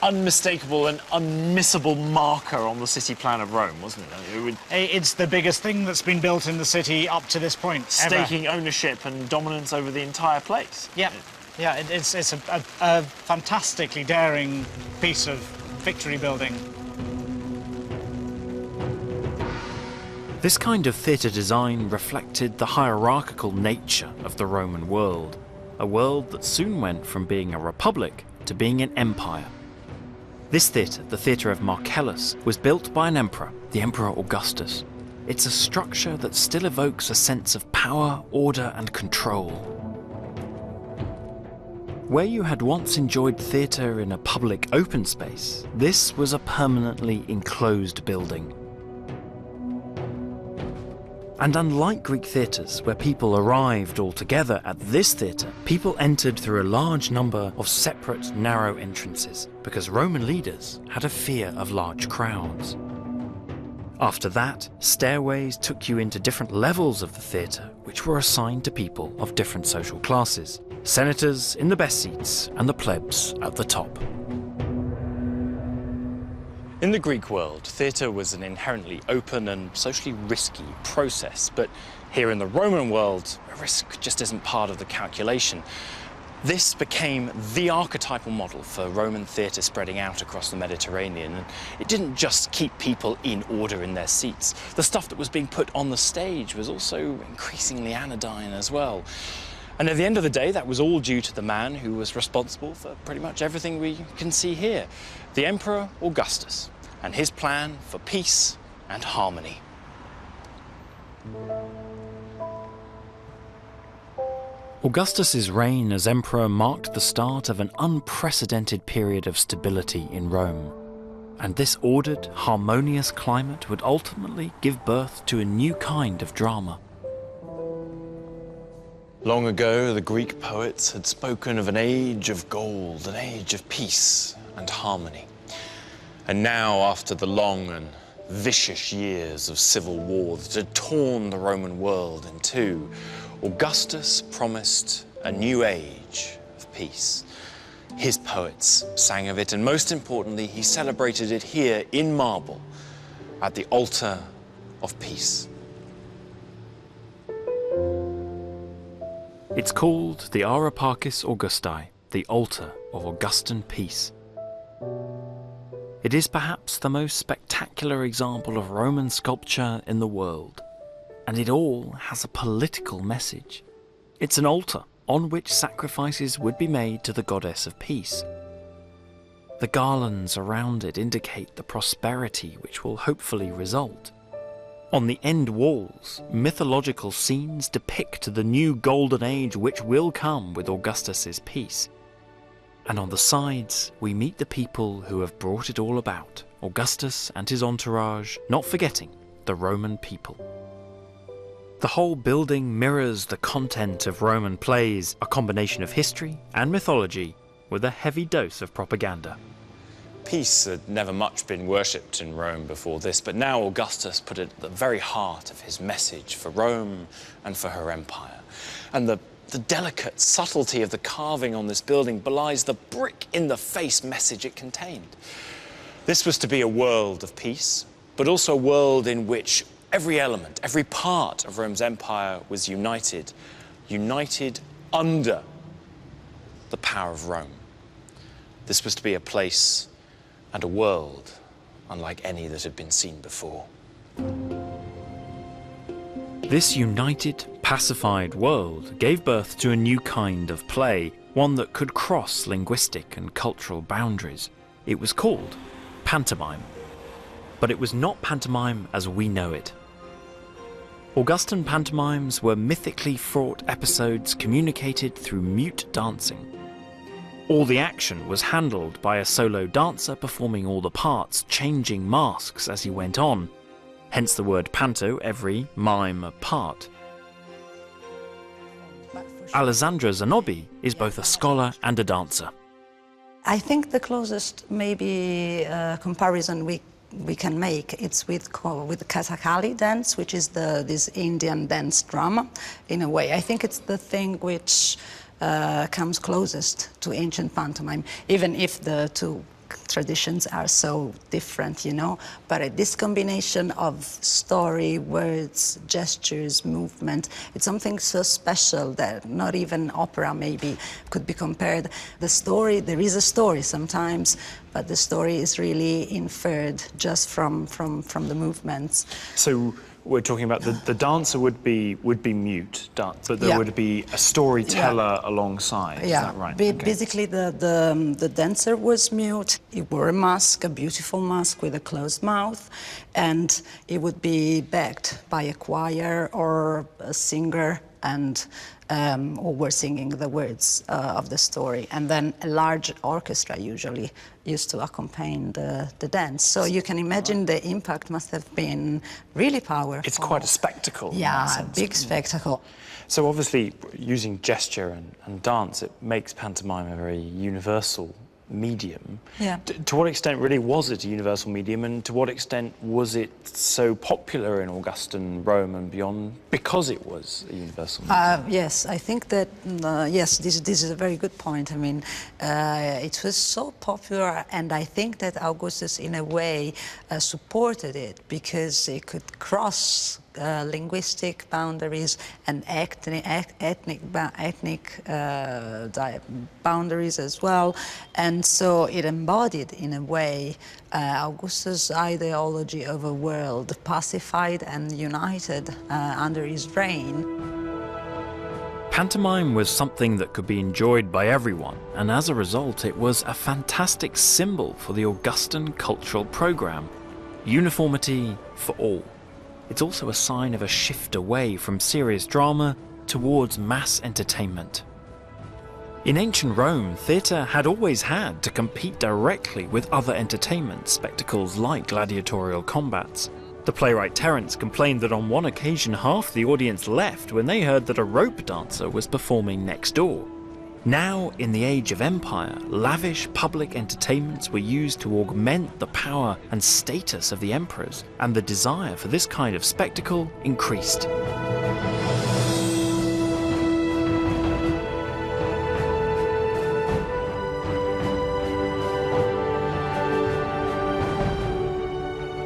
unmistakable and unmissable marker on the city plan of Rome, wasn't it? It's the biggest thing that's been built in the city up to this point, staking ownership and dominance over the entire place. Yeah, it's a fantastically daring piece of victory building. This kind of theatre design reflected the hierarchical nature of the Roman world, a world that soon went from being a republic to being an empire. This theatre, the Theatre of Marcellus, was built by an emperor, the Emperor Augustus. It's a structure that still evokes a sense of power, order, and control. Where you had once enjoyed theatre in a public open space, this was a permanently enclosed building. And unlike Greek theatres, where people arrived all together at this theatre, people entered through a large number of separate, narrow entrances, because Roman leaders had a fear of large crowds. After that, stairways took you into different levels of the theatre, which were assigned to people of different social classes. Senators in the best seats, and the plebs at the top. In the Greek world, theatre was an inherently open and socially risky process, but here in the Roman world, a risk just isn't part of the calculation. This became the archetypal model for Roman theatre spreading out across the Mediterranean, and it didn't just keep people in order in their seats. The stuff that was being put on the stage was also increasingly anodyne as well. And at the end of the day, that was all due to the man who was responsible for pretty much everything we can see here, the Emperor Augustus, and his plan for peace and harmony. Augustus's reign as emperor marked the start of an unprecedented period of stability in Rome. And this ordered, harmonious climate would ultimately give birth to a new kind of drama. Long ago, the Greek poets had spoken of an age of gold, an age of peace and harmony. And now, after the long and vicious years of civil war that had torn the Roman world in two, Augustus promised a new age of peace. His poets sang of it, and most importantly, he celebrated it here in marble at the altar of peace. It's called the Ara Pacis Augusti, the altar of Augustan peace. It is perhaps the most spectacular example of Roman sculpture in the world, and it all has a political message. It's an altar on which sacrifices would be made to the goddess of peace. The garlands around it indicate the prosperity which will hopefully result. On the end walls, mythological scenes depict the new golden age which will come with Augustus's peace. And on the sides, we meet the people who have brought it all about, Augustus and his entourage, not forgetting the Roman people. The whole building mirrors the content of Roman plays, a combination of history and mythology with a heavy dose of propaganda. Peace had never much been worshipped in Rome before this, but now Augustus put it at the very heart of his message for Rome and for her empire. And the delicate subtlety of the carving on this building belies the brick-in-the-face message it contained. This was to be a world of peace, but also a world in which every element, every part of Rome's empire was united under the power of Rome. This was to be a place and a world unlike any that had been seen before. This united, pacified world gave birth to a new kind of play, one that could cross linguistic and cultural boundaries. It was called pantomime. But it was not pantomime as we know it. Augustan pantomimes were mythically fraught episodes communicated through mute dancing. All the action was handled by a solo dancer performing all the parts, changing masks as he went on. Hence the word panto, every mime a part. Alessandra Zanobi is both a scholar and a dancer. I think the closest maybe comparison we can make it's with Kathakali dance, which is this Indian dance drama. In a way, I think it's the thing which comes closest to ancient pantomime, even if the two traditions are so different, you know. But this combination of story, words, gestures, movement, it's something so special that not even opera maybe could be compared. The story, there is a story sometimes, but the story is really inferred just from the movements. So we're talking about the dancer would be mute, but there would be a storyteller alongside. Is that right? Basically, the dancer was mute. He wore a mask, a beautiful mask with a closed mouth, and it would be backed by a choir or a singer, and or were singing the words of the story, and then a large orchestra usually used to accompany the dance. So you can imagine the impact must have been really powerful. It's quite a spectacle. Yeah, a big spectacle. So obviously, using gesture and dance, it makes pantomime a very universal medium. Yeah. To what extent really was it a universal medium, and to what extent was it so popular in Augustan Rome and beyond because it was a universal medium? Yes, I think that, yes, this is a very good point. I mean, it was so popular, and I think that Augustus, in a way, supported it because it could cross linguistic boundaries and ethnic boundaries as well, and so it embodied, in a way, Augustus' ideology of a world pacified and united under his reign. Pantomime was something that could be enjoyed by everyone, and as a result it was a fantastic symbol for the Augustan cultural program. Uniformity for all. it's also a sign of a shift away from serious drama towards mass entertainment. In ancient Rome, theatre had always had to compete directly with other entertainment spectacles like gladiatorial combats. The playwright Terence complained that on one occasion half the audience left when they heard that a rope dancer was performing next door. Now, in the age of empire, lavish public entertainments were used to augment the power and status of the emperors, and the desire for this kind of spectacle increased.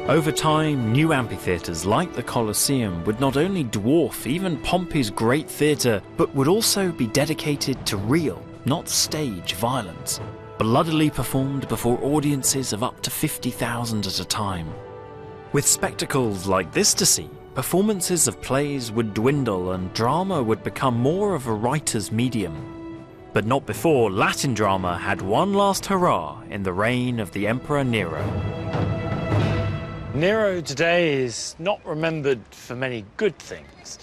Over time, new amphitheatres like the Colosseum would not only dwarf even Pompey's great theatre, but would also be dedicated to real, not stage, violence, bloodily performed before audiences of up to 50,000 at a time. With spectacles like this to see, performances of plays would dwindle and drama would become more of a writer's medium. But not before Latin drama had one last hurrah in the reign of the Emperor Nero. Nero today is not remembered for many good things,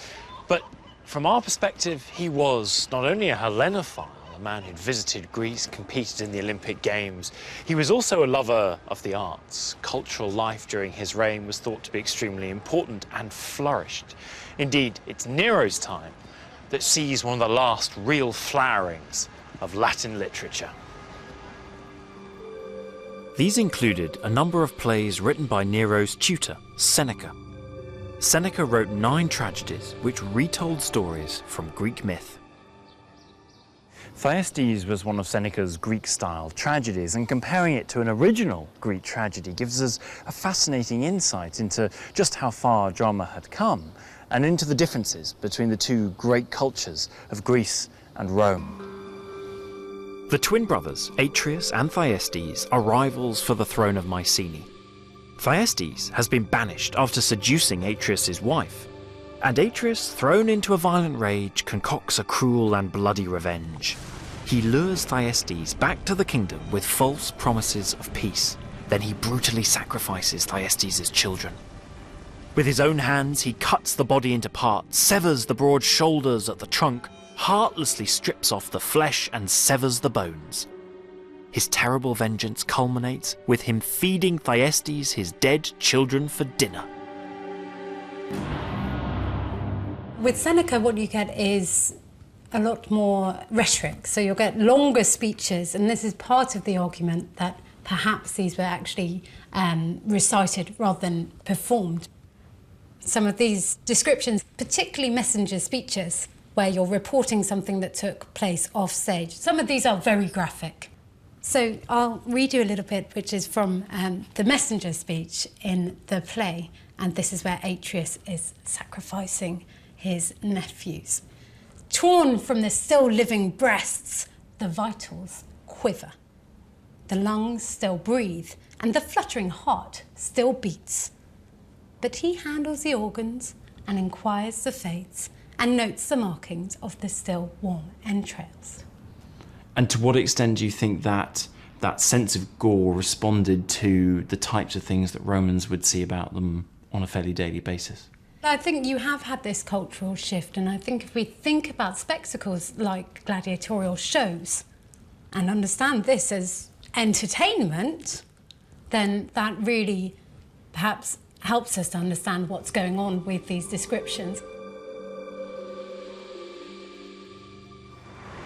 but from our perspective, he was not only a Hellenophile, a man who'd visited Greece, competed in the Olympic Games, he was also a lover of the arts. Cultural life during his reign was thought to be extremely important and flourished. Indeed, it's Nero's time that sees one of the last real flowerings of Latin literature. These included a number of plays written by Nero's tutor, Seneca. Seneca wrote 9 tragedies which retold stories from Greek myth. Thyestes was one of Seneca's Greek-style tragedies, and comparing it to an original Greek tragedy gives us a fascinating insight into just how far drama had come, and into the differences between the two great cultures of Greece and Rome. The twin brothers, Atreus and Thyestes, are rivals for the throne of Mycenae. Thyestes has been banished after seducing Atreus' wife, and Atreus, thrown into a violent rage, concocts a cruel and bloody revenge. He lures Thyestes back to the kingdom with false promises of peace. Then he brutally sacrifices Thyestes' children. With his own hands, he cuts the body into parts, severs the broad shoulders at the trunk, heartlessly strips off the flesh and severs the bones. His terrible vengeance culminates with him feeding Thyestes his dead children for dinner. With Seneca, what you get is a lot more rhetoric. So you'll get longer speeches, and this is part of the argument that perhaps these were actually recited rather than performed. Some of these descriptions, particularly messenger speeches, where you're reporting something that took place off stage. Some of these are very graphic. So I'll read you a little bit, which is from the messenger speech in the play, and this is where Atreus is sacrificing his nephews. Torn from the still living breasts, the vitals quiver. The lungs still breathe, and the fluttering heart still beats. But he handles the organs and inquires the fates, and notes the markings of the still warm entrails. And to what extent do you think that sense of gore responded to the types of things that Romans would see about them on a fairly daily basis? I think you have had this cultural shift, and I think if we think about spectacles like gladiatorial shows and understand this as entertainment, then that really perhaps helps us to understand what's going on with these descriptions.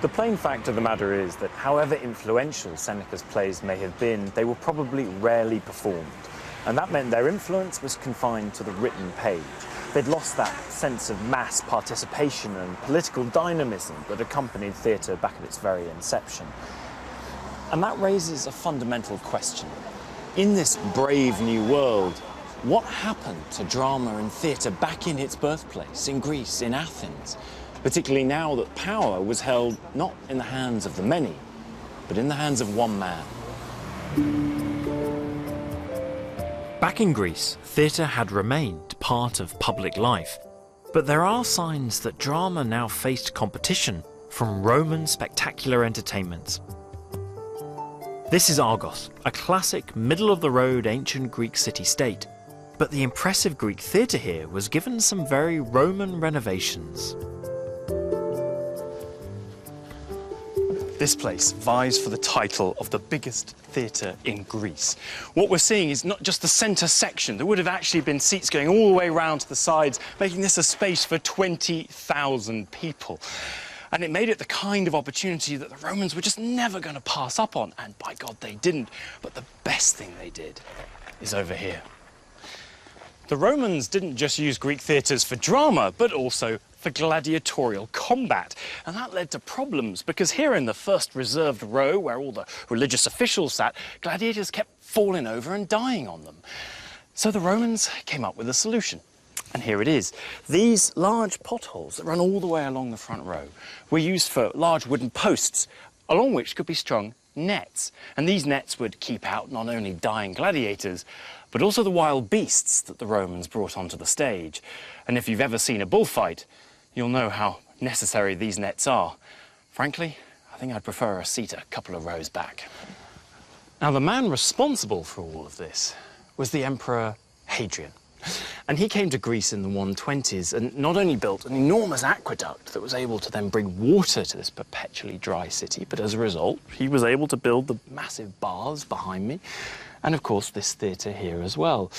The plain fact of the matter is that however influential Seneca's plays may have been, they were probably rarely performed. And that meant their influence was confined to the written page. They'd lost that sense of mass participation and political dynamism that accompanied theatre back at its very inception. And that raises a fundamental question. In this brave new world, what happened to drama and theatre back in its birthplace, in Greece, in Athens? Particularly now that power was held not in the hands of the many, but in the hands of one man. Back in Greece, theatre had remained part of public life, but there are signs that drama now faced competition from Roman spectacular entertainments. This is Argos, a classic middle-of-the-road ancient Greek city-state. But the impressive Greek theatre here was given some very Roman renovations. This place vies for the title of the biggest theatre in Greece. What we're seeing is not just the centre section. There would have actually been seats going all the way around to the sides, making this a space for 20,000 people. And it made it the kind of opportunity that the Romans were just never going to pass up on. And by God, they didn't. But the best thing they did is over here. The Romans didn't just use Greek theatres for drama, but also for gladiatorial combat. And that led to problems, because here in the first reserved row, where all the religious officials sat, gladiators kept falling over and dying on them. So the Romans came up with a solution. And here it is. These large potholes that run all the way along the front row were used for large wooden posts, along which could be strung nets. And these nets would keep out not only dying gladiators, but also the wild beasts that the Romans brought onto the stage. And if you've ever seen a bullfight, you'll know how necessary these nets are. Frankly, I think I'd prefer a seat a couple of rows back. Now, the man responsible for all of this was the Emperor Hadrian. And he came to Greece in the 120s and not only built an enormous aqueduct that was able to then bring water to this perpetually dry city, but as a result, he was able to build the massive baths behind me, and of course this theatre here as well.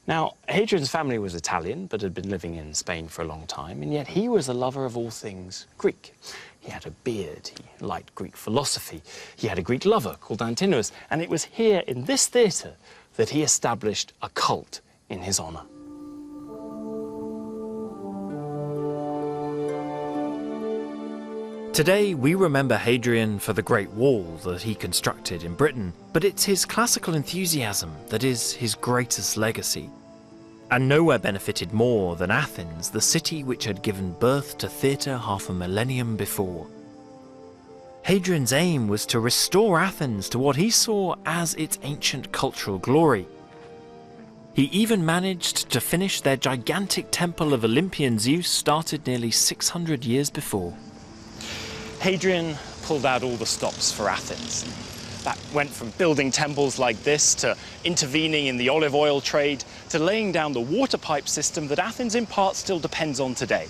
Now, Hadrian's family was Italian, but had been living in Spain for a long time, and yet he was a lover of all things Greek. He had a beard, he liked Greek philosophy, he had a Greek lover called Antinous, and it was here in this theatre that he established a cult in his honour. Today, we remember Hadrian for the Great Wall that he constructed in Britain, but it's his classical enthusiasm that is his greatest legacy. And nowhere benefited more than Athens, the city which had given birth to theatre half a millennium before. Hadrian's aim was to restore Athens to what he saw as its ancient cultural glory. He even managed to finish their gigantic temple of Olympian Zeus, started nearly 600 years before. Hadrian pulled out all the stops for Athens. That went from building temples like this to intervening in the olive oil trade to laying down the water pipe system that Athens in part still depends on today.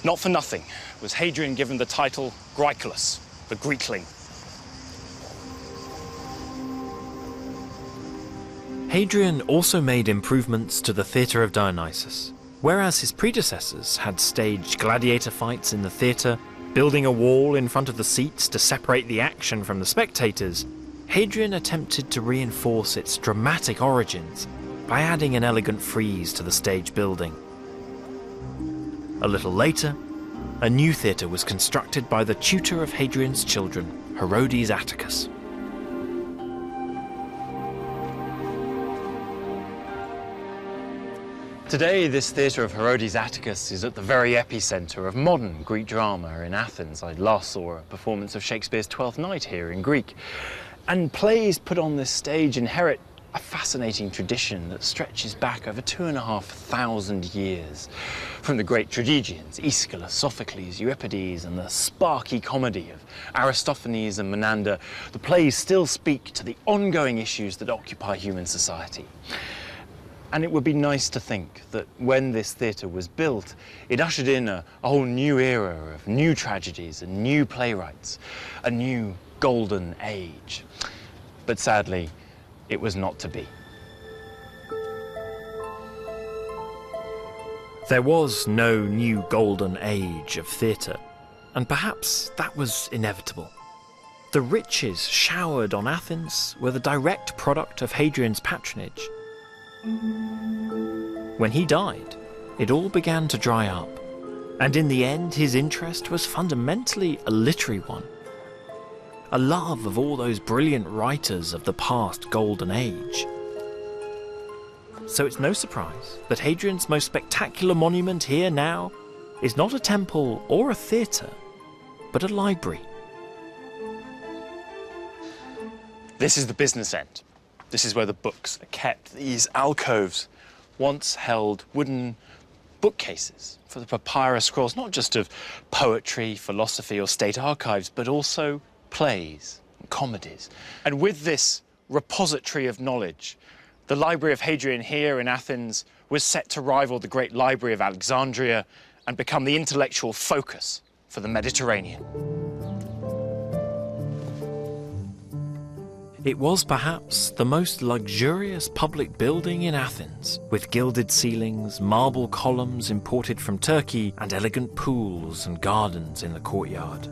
Not for nothing was Hadrian given the title Graeculus, the Greekling. Hadrian also made improvements to the theatre of Dionysus. Whereas his predecessors had staged gladiator fights in the theatre, building a wall in front of the seats to separate the action from the spectators, Hadrian attempted to reinforce its dramatic origins by adding an elegant frieze to the stage building. A little later, a new theatre was constructed by the tutor of Hadrian's children, Herodes Atticus. Today, this theatre of Herodes Atticus is at the very epicentre of modern Greek drama in Athens. I last saw a performance of Shakespeare's Twelfth Night here in Greek. And plays put on this stage inherit a fascinating tradition that stretches back over 2,500 years. From the great tragedians, Aeschylus, Sophocles, Euripides, and the sparky comedy of Aristophanes and Menander, the plays still speak to the ongoing issues that occupy human society. And it would be nice to think that when this theatre was built, it ushered in a whole new era of new tragedies and new playwrights, a new golden age. But sadly, it was not to be. There was no new golden age of theatre, and perhaps that was inevitable. The riches showered on Athens were the direct product of Hadrian's patronage. When he died, it all began to dry up, and in the end his interest was fundamentally a literary one. A love of all those brilliant writers of the past golden age. So it's no surprise that Hadrian's most spectacular monument here now is not a temple or a theatre, but a library. This is the business end. This is where the books are kept. These alcoves once held wooden bookcases for the papyrus scrolls, not just of poetry, philosophy, or state archives, but also plays and comedies. And with this repository of knowledge, The Library of Hadrian here in Athens was set to rival the Great Library of Alexandria and become the intellectual focus for the Mediterranean. It was perhaps the most luxurious public building in Athens, with gilded ceilings, marble columns imported from Turkey, and elegant pools and gardens in the courtyard.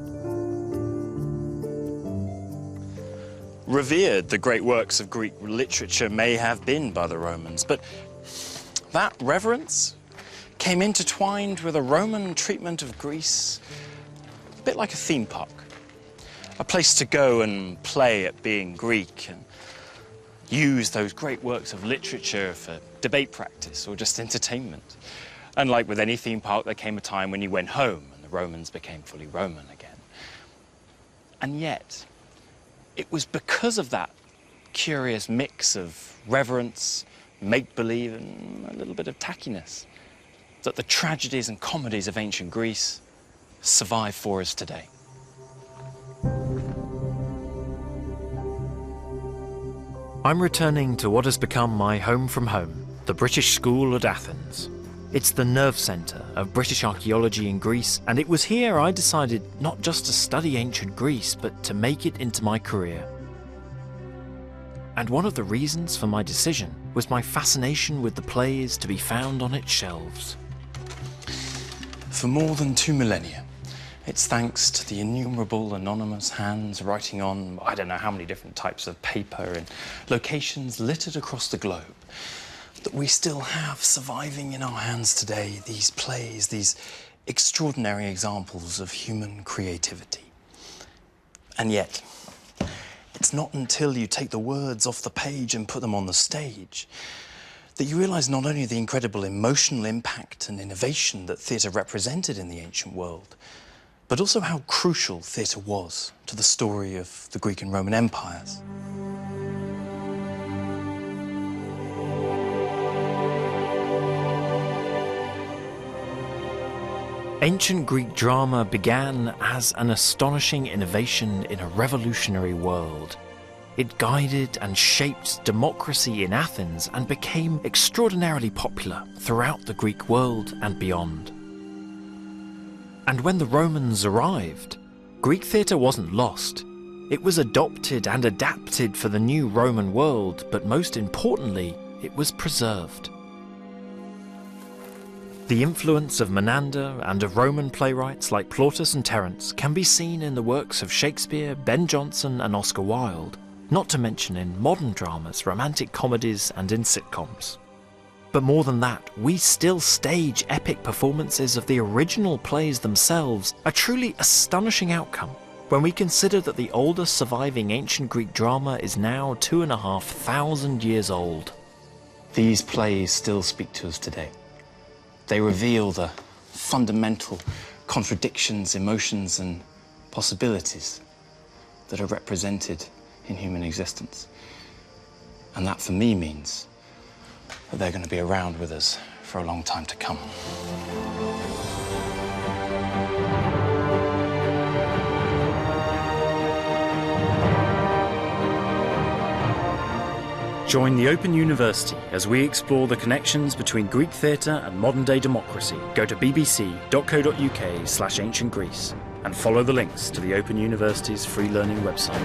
Revered the great works of Greek literature may have been by the Romans, but that reverence came intertwined with a Roman treatment of Greece, a bit like a theme park, a place to go and play at being Greek and use those great works of literature for debate practice or just entertainment. And like with any theme park, there came a time when you went home and the Romans became fully Roman again. And yet, it was because of that curious mix of reverence, make-believe, and a little bit of tackiness that the tragedies and comedies of ancient Greece survive for us today. I'm returning to what has become my home from home, the British School at Athens. It's the nerve centre of British archaeology in Greece, and it was here I decided not just to study ancient Greece, but to make it into my career. And one of the reasons for my decision was my fascination with the plays to be found on its shelves. For more than 2 millennia, it's thanks to the innumerable anonymous hands writing on I don't know how many different types of paper in locations littered across the globe that we still have surviving in our hands today these plays, these extraordinary examples of human creativity. And yet, it's not until you take the words off the page and put them on the stage that you realise not only the incredible emotional impact and innovation that theatre represented in the ancient world, but also how crucial theatre was to the story of the Greek and Roman empires. Ancient Greek drama began as an astonishing innovation in a revolutionary world. It guided and shaped democracy in Athens and became extraordinarily popular throughout the Greek world and beyond. And when the Romans arrived, Greek theatre wasn't lost. It was adopted and adapted for the new Roman world, but most importantly, it was preserved. The influence of Menander and of Roman playwrights like Plautus and Terence can be seen in the works of Shakespeare, Ben Jonson and Oscar Wilde, not to mention in modern dramas, romantic comedies and in sitcoms. But more than that, we still stage epic performances of the original plays themselves, a truly astonishing outcome when we consider that the oldest surviving ancient Greek drama is now 2,500 years old. These plays still speak to us today. They reveal the fundamental contradictions, emotions, and possibilities that are represented in human existence. And that, for me, means that they're going to be around with us for a long time to come. Join the Open University as we explore the connections between Greek theatre and modern-day democracy. Go to bbc.co.uk/ancient Greece and follow the links to the Open University's free learning website.